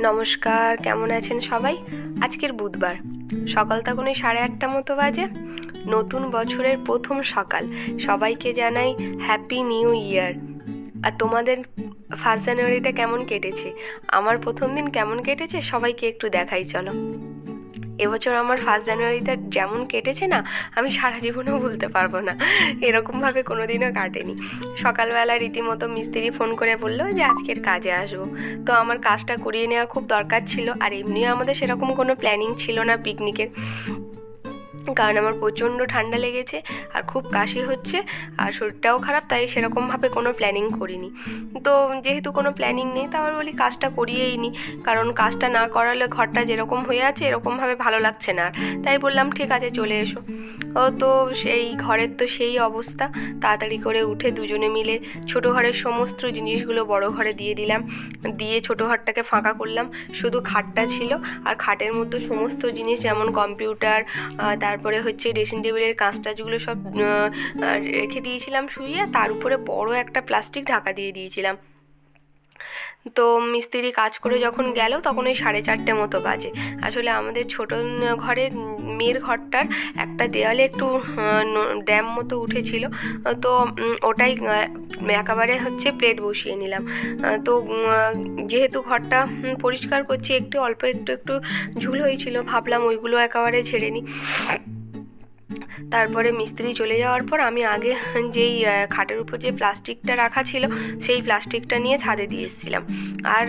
নমস্কার, কেমন আছেন সবাই? আজকের বুধবার, সকাল তখন 8:30 মতো বাজে। নতুন বছরের প্রথম সকাল। সবাইকে জানাই হ্যাপি নিউ ইয়ার। আর তোমাদের 1 জানুয়ারিটা কেমন কেটেছে? আমার প্রথম দিন কেমন কেটেছে সবাইকে একটু দেখাই, চলো। এবছর আমার 1 জানুয়ারিটা যেমন কেটেছে না, আমি সারা জীবনেও ভুলতে পারবো না। এরকমভাবে কোনোদিনও কাটেনি। সকালবেলা রীতিমতো মিস্ত্রি ফোন করে বললো যে আজকের কাজে আসবো। তো আমার কাজটা করিয়ে নেওয়া খুব দরকার ছিল। আর এমনিও আমাদের সেরকম কোনো প্ল্যানিং ছিল না পিকনিকের, কারণ আমার প্রচণ্ড ঠান্ডা লেগেছে আর খুব কাশি হচ্ছে আর শরীরটাও খারাপ, তাই সেরকমভাবে কোনো প্ল্যানিং করিনি। তো যেহেতু কোনো প্ল্যানিং নেই, তারপর বলি কাজটা করিয়েই নি, কারণ কাজটা না করালে ঘরটা যেরকম হয়ে আছে এরকমভাবে ভালো লাগছে না। তাই বললাম ঠিক আছে চলে এসো। তো সেই ঘরের তো সেই অবস্থা। তাড়াতাড়ি করে উঠে দুজনে মিলে ছোটো ঘরের সমস্ত জিনিসগুলো বড় ঘরে দিয়ে দিলাম, দিয়ে ছোটো ঘরটাকে ফাঁকা করলাম। শুধু খাটটা ছিল, আর খাটের মধ্যে সমস্ত জিনিস যেমন কম্পিউটার, তারপরে হচ্ছে ড্রেসিং টেবিলের কাঁচটা যেগুলো সব রেখে দিয়েছিলাম শুইয়ে, তার উপরে বড় একটা প্লাস্টিক ঢাকা দিয়ে দিয়েছিলাম। তো মিস্ত্রি কাজ করে যখন গেল তখন ওই 4:30 মতো বাজে। আসলে আমাদের ছোটো ঘরের মেয়ের ঘরটার একটা দেওয়ালে একটু ড্যাম মতো উঠেছিল, তো ওটাই একেবারে হচ্ছে প্লেট বসিয়ে নিলাম। তো যেহেতু ঘরটা পরিষ্কার করছি, একটু অল্প একটু ঝুল হয়েছিল, ভাবলাম ওইগুলো একেবারে ঝেড়ে নিই। তারপরে মিস্ত্রি চলে যাওয়ার পর আমি আগে যেই খাটের উপর যে প্লাস্টিকটা রাখা ছিল সেই প্লাস্টিকটা নিয়ে ছাদে দিয়ে এসেছিলাম। আর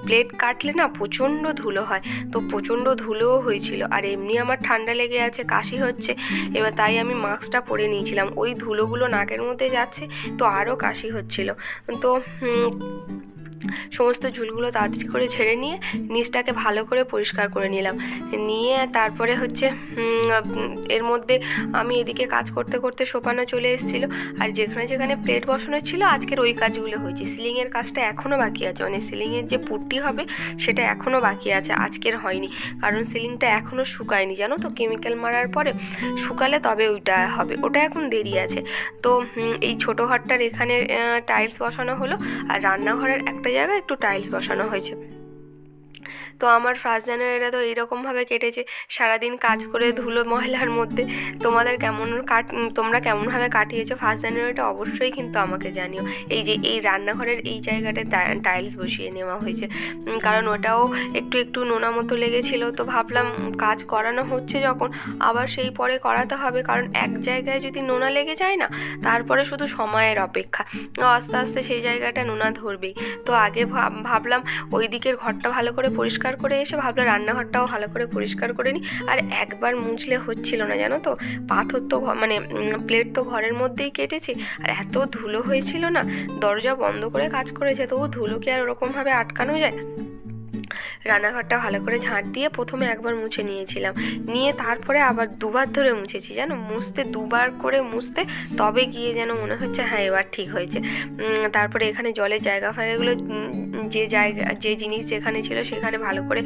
প্লেট কাটলে না প্রচণ্ড ধুলো হয়, তো প্রচণ্ড ধুলোও হয়েছিল। আর এমনি আমার ঠান্ডা লেগে আছে, কাশি হচ্ছে, এবার তাই আমি মাস্কটা পরে নিয়েছিলাম। ওই ধুলোগুলো নাকের মধ্যে যাচ্ছে, তো আরও কাশি হচ্ছিল। তো সমস্ত ঝুলগুলো তাড়াতাড়ি করে ঝেড়ে নিয়ে নিচটাকে ভালো করে পরিষ্কার করে নিলাম। নিয়ে তারপরে হচ্ছে এর মধ্যে আমি এদিকে কাজ করতে করতে সোপানো চলে এসেছিলো। আর যেখানে যেখানে প্লেট বসানো ছিল আজকের ওই কাজগুলো হয়েছে। সিলিংয়ের কাজটা এখনও বাকি আছে, মানে সিলিংয়ের যে পুট্টি হবে সেটা এখনও বাকি আছে, আজকের হয়নি, কারণ সিলিংটা এখনও শুকায়নি, জানো তো। কেমিক্যাল মারার পরে শুকালে তবে ওইটা হবে, ওটা এখন দেরি আছে। তো এই ছোটো ঘরটার এখানে টাইলস বসানো হলো, আর রান্নাঘরের একটা জায়গায় একটু টাইলস বসানো হয়েছে। তো আমার 1 জানুয়ারিটা তো এইরকমভাবে কেটেছে, সারাদিন কাজ করে ধুলো ময়লার মধ্যে। তোমরা কেমনভাবে কাটিয়েছো 1 জানুয়ারিটা অবশ্যই কিন্তু আমাকে জানিও। এই যে এই রান্নাঘরের এই জায়গাটায় টাইলস বসিয়ে নেওয়া হয়েছে, কারণ ওটাও একটু নোনা মতো লেগেছিল। তো ভাবলাম কাজ করানো হচ্ছে যখন, আবার সেই পরে করাতে হবে, কারণ এক জায়গায় যদি নোনা লেগে যায় না, তারপরে শুধু সময়ের অপেক্ষা, আস্তে আস্তে সেই জায়গাটা নোনা ধরবেই। তো আগে ভাবলাম ওই দিকের ঘরটা ভালো করে পরিষ্কার করে এসে ভাবলাম রান্নাঘরটাও ভালো করে পরিষ্কার করে নিই। আর একবার মুছলে হচ্ছিল না, জানো তো। পাথর তো মানে প্লেট তো ঘরের মধ্যেই কেটেছে, আর এত ধুলো হয়েছিল না, দরজা বন্ধ করে কাজ করেছে, তবু ধুলোকে আর ওরকমভাবে আটকানো যায়? রান্নাঘরটা ভালো করে ঝাঁট দিয়ে প্রথমে একবার মুছে নিয়েছিলাম, নিয়ে তারপরে আবার দুবার ধরে মুছেছি, জানো। দুবার করে মুছতে তবে গিয়ে যেন মনে হচ্ছে হ্যাঁ এবার ঠিক হয়েছে। তারপরে এখানে জলের জায়গা ফায়গাগুলো যে জিনিস যেখানে ছিল সেখানে ভালো করে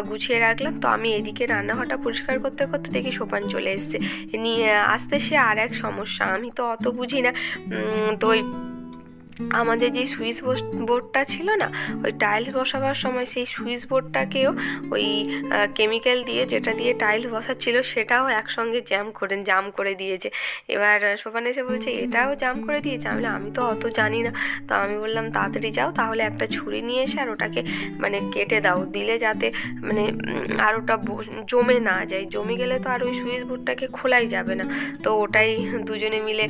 গুছিয়ে রাখলাম। তো আমি এদিকে রান্নাঘরটা পরিষ্কার করতে করতে দেখি সোপান চলে এসছে, নিয়ে আসতে সে আর এক সমস্যা। আমি তো অত বুঝি না, তো আমাদের যে সুইচ বোর্ডটা ছিল না, ওই টাইলস বসাবার সময় সেই সুইচ বোর্ডটাকেও ওই কেমিক্যাল দিয়ে, যেটা দিয়ে টাইলস বসাচ্ছিল, সেটাও একসঙ্গে জাম করে দিয়েছে। এবার সোপান এসে বলছে এটাও জাম করে দিয়েছে। আমি তো অত জানি না। তো আমি বললাম তাড়াতাড়ি যাও, তাহলে একটা ছুরি নিয়ে এসে আর ওটাকে মানে কেটে দাও, দিলে যাতে মানে আর ওটা জমে না যায়। জমে গেলে তো আর ওই সুইচ বোর্ডটাকে খোলাই যাবে না। তো ওটাই দুজনে মিলে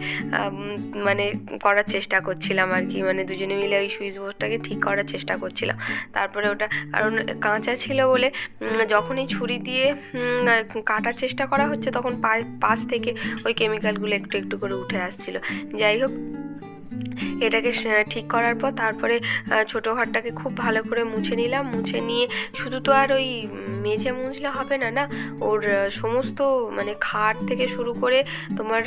মানে করার চেষ্টা করছিলাম আর কি, মানে দুজনে মিলে ওই সুইচ বোর্ডটাকে ঠিক করার চেষ্টা করছিলাম। তারপরে ওটা কারণ কাঁচা ছিল বলে যখনই ছুরি দিয়ে কাটার চেষ্টা করা হচ্ছে, তখন পাশ থেকে ওই কেমিক্যালগুলো একটু করে উঠে আসছিল। যাই হোক, এটাকে ঠিক করার পর তারপরে ছোটো ঘরটাকে খুব ভালো করে মুছে নিলাম। মুছে নিয়ে শুধু তো আর ওই মেঝে মুছলে হবে না, না, ওর সমস্ত মানে খাট থেকে শুরু করে তোমার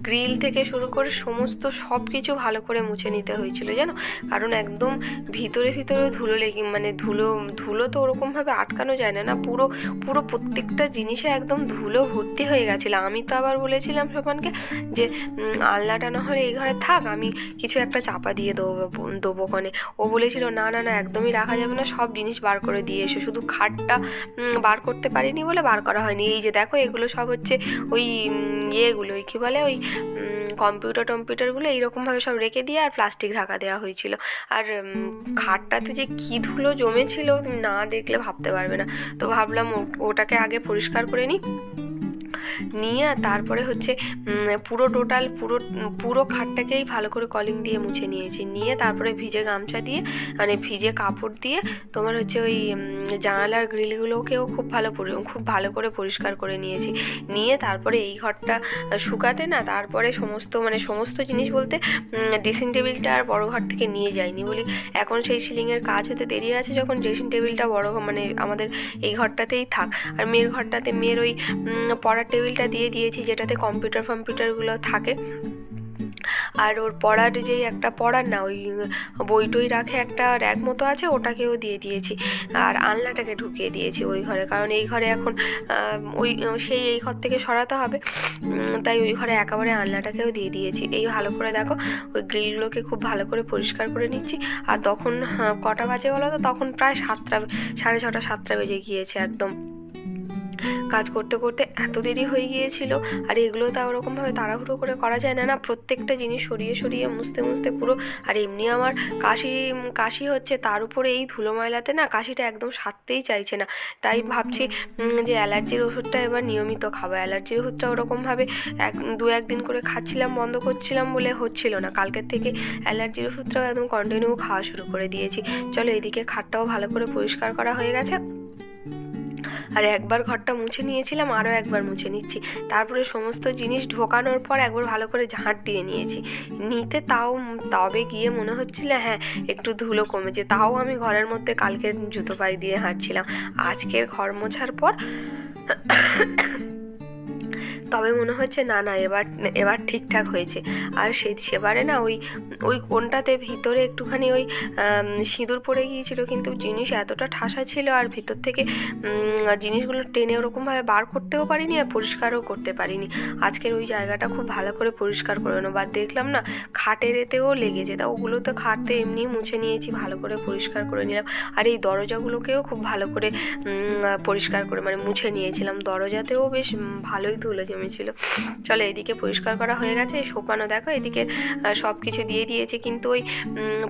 গ্রিল থেকে শুরু করে সমস্ত সব কিছু ভালো করে মুছে নিতে হয়েছিল, জানো। কারণ একদম ভিতরে ধুলো লেগে, মানে ধুলো তো ওরকমভাবে আটকানো যায় না, না, পুরো প্রত্যেকটা জিনিসে একদম ধুলো ভর্তি হয়ে গেছিলো। আমি তো আবার বলেছিলাম সোপানকে যে আলনাটা না হলে এই ঘরে থাক, আমি কিছু একটা একটা চাপা দিয়ে দেবো কোণে। ও বলেছিল না না না একদমই রাখা যাবে না, সব জিনিস বার করে দিয়ে এসো। শুধু খাটটা বার করতে পারিনি বলে বার করা হয়নি। এই যে দেখো এগুলো সব হচ্ছে ওই ইয়েগুলো, ওই কী বলে, ওই কম্পিউটারগুলো এইরকমভাবে সব রেখে দিয়ে আর প্লাস্টিক ঢাকা দেওয়া হয়েছিল। আর খাটটাতে যে কী ধুলো জমেছিল তুমি না দেখলে ভাবতে পারবে না। তো ভাবলাম ওটাকে আগে পরিষ্কার করে নিয়ে তারপরে হচ্ছে পুরো খাটটাকেই ভালো করে কলিং দিয়ে মুছে নিয়েছি। নিয়ে তারপরে ভিজে গামছা দিয়ে মানে ভিজে কাপড় দিয়ে তোমার হচ্ছে ওই জানালার গ্রিলগুলোকেও খুব ভালো করে পরিষ্কার করে নিয়েছি। নিয়ে তারপরে এই ঘরটা শুকাতে না, তারপরে সমস্ত জিনিস বলতে ড্রেসিং টেবিলটা আর বড় ঘর থেকে নিয়ে যাইনি বলি এখন সেই সিলিংয়ের কাজ হতে দেরি আছে, যখন ড্রেসিং টেবিলটা বড় মানে আমাদের এই ঘরটাতেই থাক। আর মেয়ের ঘরটাতে মেয়ের ওই পড়ার টেবিলটা দিয়ে দিয়েছি যেটাতে কম্পিউটারগুলো থাকে। আর ওর পড়ার যেই একটা পড়ার না ওই বই টই রাখে একটা র্যাক মতো আছে, ওটাকেও দিয়ে দিয়েছি। আর আলনাটাকে ঢুকিয়ে দিয়েছি ওই ঘরে, কারণ এই ঘরে এখন এই ঘর থেকে সরাতে হবে, তাই ওই ঘরে একেবারে আলনাটাকেও দিয়ে দিয়েছি। এই ভালো করে দেখো ওই গ্রিলগুলোকে খুব ভালো করে পরিষ্কার করে নিচ্ছি। আর তখন কটা বাজে বলো তো, তখন প্রায় 6:30 7টা বেজে গিয়েছে। একদম কাজ করতে করতে এত দেরি হয়ে গিয়েছিল। আর এগুলো তো ওরকমভাবে তাড়াহুড়ো করে করা যায় না, প্রত্যেকটা জিনিস সরিয়ে মুছতে পুরো। আর এমনি আমার কাশি হচ্ছে, তার উপরে এই ধুলো ময়লাতে না কাশিটা একদম সারতেই চাইছে না। তাই ভাবছি যে অ্যালার্জির ওষুধটা এবার নিয়মিত খাবো। অ্যালার্জির ওষুধটা ওরকমভাবে 1-2 দিন করে খাচ্ছিলাম, বন্ধ করছিলাম বলে হচ্ছিল না। কালকের থেকে অ্যালার্জির ওষুধটাও একদম কন্টিনিউ খাওয়া শুরু করে দিয়েছি। চলো এদিকে খাটটাও ভালো করে পরিষ্কার করা হয়ে গেছে। আর একবার ঘরটা মুছে নিয়েছিলাম, আরও একবার মুছে নিচ্ছি। তারপরে সমস্ত জিনিস ঢোকানোর পর একবার ভালো করে ঝাঁট দিয়ে নিয়েছি। তবে গিয়ে মনে হচ্ছিল হ্যাঁ একটু ধুলো কমেছে। তাও আমি ঘরের মধ্যে কালকের জুতো পায়ে দিয়ে হাঁটছিলাম। আজকের ঘর মোছার পর তবে মনে হচ্ছে না এবার ঠিকঠাক হয়েছে। আর সেবারে না ওই কোণটাতে ভিতরে একটুখানি ওই সিঁদুর পড়ে গিয়েছিল, কিন্তু জিনিস এতটা ঠাসা ছিল আর ভিতর থেকে জিনিসগুলো টেনে ওরকমভাবে বার করতেও পারিনি আর পরিষ্কারও করতে পারিনি। আজকের ওই জায়গাটা খুব ভালো করে পরিষ্কার করে নেবো। আর দেখলাম না খাটের এতেও লেগেছে, তা ওগুলো তো খাটতে এমনিই মুছে নিয়েছি, ভালো করে পরিষ্কার করে নিলাম। আর এই দরজাগুলোকেও খুব ভালো করে পরিষ্কার করে মানে মুছে নিয়েছিলাম। দরজাতেও বেশ ভালোই ধুলো জমেছিল। চলো এদিকে পরিষ্কার করা হয়ে গেছে। শোকানো দেখো এদিকে সব কিছু দিয়ে দিয়েছে, কিন্তু ওই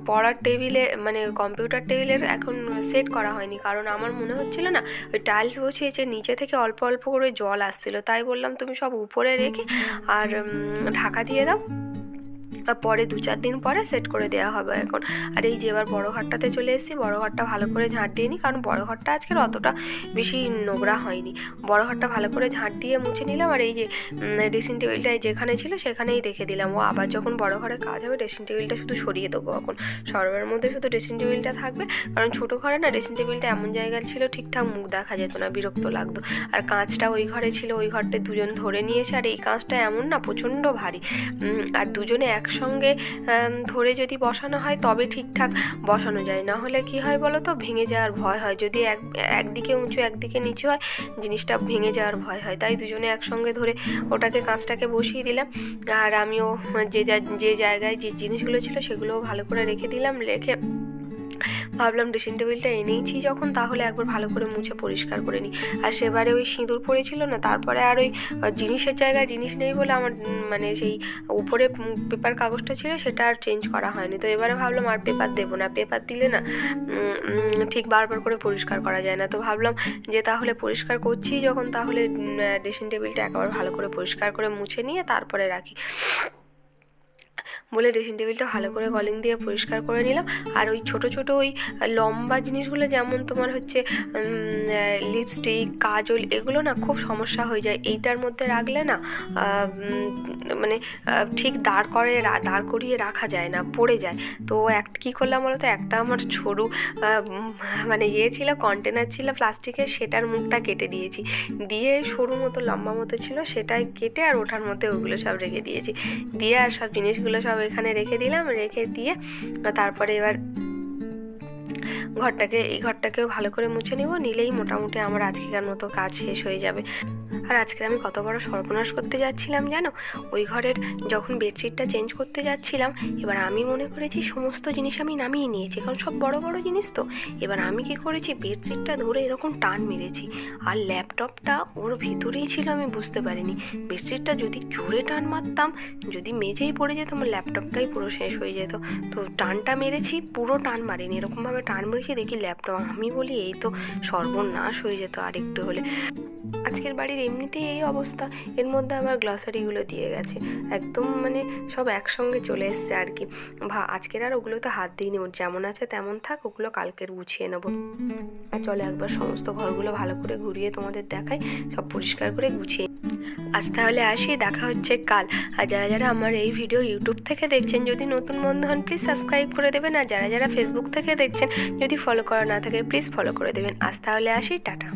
পড়ার টেবিলে মানে কম্পিউটার টেবিলের এখন সেট করা হয়নি, কারণ আমার মনে হচ্ছিল না ওই টাইলস বসিয়েছে নিচে থেকে অল্প করে জল আসছিল। তাই বললাম তুমি সব উপরে রেখে আর ঢাকা দিয়ে দাও, পরে 2-4 দিন পরে সেট করে দেওয়া হবে এখন। আর এই যে এবার বড়ো ঘরটাতে চলে এসেছি, বড়ো ঘরটা ভালো করে ঝাঁট দিয়ে নিই, কারণ বড়ো ঘরটা আজকের অতটা বেশি নোংরা হয়নি। বড়ো ঘরটা ভালো করে ঝাঁট দিয়ে মুছে নিলাম। আর এই যে ড্রেসিং টেবিলটা যেখানে ছিল সেখানেই রেখে দিলাম। ও আবার যখন বড়ো ঘরে কাজ হবে ড্রেসিং টেবিলটা শুধু সরিয়ে দেবো। এখন সরবের মধ্যে শুধু ড্রেসিং টেবিলটা থাকবে, কারণ ছোটো ঘরে না ড্রেসিং টেবিলটা এমন জায়গায় ছিল ঠিকঠাক মুখ দেখা যেত না, বিরক্ত লাগতো। আর কাঁচটা ওই ঘরে ছিল, ওই ঘরটা দুজন ধরে নিয়েছে। আর এই কাঁচটা এমন না প্রচণ্ড ভারী, আর দুজনে একসঙ্গে ধরে যদি বসানো হয় তবে ঠিকঠাক বসানো যায়, না হলে কি হয় বলো তো ভেঙে যাওয়ার ভয় হয়। যদি একদিকে উঁচু একদিকে নিচু হয় জিনিসটা ভেঙে যাওয়ার ভয় হয়। তাই দুজনে একসঙ্গে ধরে ওটাকে কাঁচটাকে বসিয়ে দিলাম। আর আমিও যে জায়গায় যে জিনিসগুলো ছিল সেগুলোও ভালো করে রেখে দিলাম। রেখে ভাবলাম ড্রেসিং টেবিলটা এনেইছি যখন তাহলে একবার ভালো করে মুছে পরিষ্কার করে নিই। আর সেবারে ওই সিঁদুর পড়েছিল না, তারপরে আর ওই জিনিসের জায়গায় জিনিস নেই বলে আমার মানে সেই উপরে পেপার কাগজটা ছিল সেটা আর চেঞ্জ করা হয়নি। তো এবারে ভাবলাম আর পেপার দেবো না, পেপার দিলে না ঠিক বারবার করে পরিষ্কার করা যায় না। তো ভাবলাম যে তাহলে পরিষ্কার করছি যখন, তাহলে ড্রেসিং টেবিলটা একবার ভালো করে পরিষ্কার করে মুছে নিয়ে তারপরে রাখি বলে ড্রেসিং টেবিলটা ভালো করে কলিং দিয়ে পরিষ্কার করে নিলাম। আর ওই ছোটো ওই লম্বা জিনিসগুলো যেমন তোমার হচ্ছে লিপস্টিক কাজল এগুলো না খুব সমস্যা হয়ে যায়, এইটার মধ্যে রাখলে না মানে ঠিক দাঁড় করিয়ে রাখা যায় না, পড়ে যায়। তো কী করলাম বলো তো, একটা আমার সরু মানে ছিল কন্টেনার ছিল প্লাস্টিকের, সেটার মুখটা কেটে দিয়েছি, দিয়ে সরু মতো লম্বা মতো ছিল সেটাই কেটে আর ওঠার মধ্যে ওগুলো সব রেখে দিয়েছি। দিয়ে আর সব জিনিসগুলো সব এখানে রেখে দিলাম। রেখে দিয়ে তারপরে এবার এই ঘরটাকেও ভালো করে মুছে নেব, নিলেই মোটামুটি আমার আজকেকার মতো কাজ শেষ হয়ে যাবে। আর আজকে আমি কত বড় সর্বনাশ করতে যাচ্ছিলাম জানো, ওই ঘরের যখন বেডশিটটা চেঞ্জ করতে যাচ্ছিলাম, এবার আমি মনে করেছি সমস্ত জিনিস আমি নামিয়ে নিয়েছি, কারণ সব বড় বড় জিনিস তো। এবার আমি কি করেছি, বেডশিটটা ধরে এরকম টান মেরেছি, আর ল্যাপটপটা ওর ভিতরেই ছিল, আমি বুঝতে পারিনি। বেডশিটটা যদি জোরে টান মারতাম, যদি মেঝেই পড়ে যেত, আমার ল্যাপটপটাই পুরো শেষ হয়ে যেত। তো টানটা মেরেছি, পুরো টান মারিনি, এরকমভাবে টান মেরেছি, দেখি ল্যাপটপ। আমি বলি এই তো সর্বনাশ হয়ে যেত আর একটু হলে। আজকের বাড়ির এমনিতেই এই অবস্থা, এর মধ্যে আমার গ্লসারিগুলো দিয়ে গেছে, একদম মানে সব একসঙ্গে চলে এসছে আর কি। আজকের আর ওগুলোতে হাত দিইনি, ওর যেমন আছে তেমন থাক, ওগুলো কালকের গুছিয়ে নেবো। আর চলো একবার সমস্ত ঘরগুলো ভালো করে ঘুরিয়ে তোমাদের দেখাই, সব পরিষ্কার করে গুছিয়ে। আজ তাহলে আসি, দেখা হচ্ছে কাল। আর যারা যারা আমার এই ভিডিও ইউটিউব থেকে দেখছেন, যদি নতুন বন্ধু হন প্লিজ সাবস্ক্রাইব করে দেবেন। আর যারা যারা ফেসবুক থেকে দেখছেন, যদি ফলো করা না থাকে প্লিজ ফলো করে দেবেন। আজ তাহলে আসি, টাটা।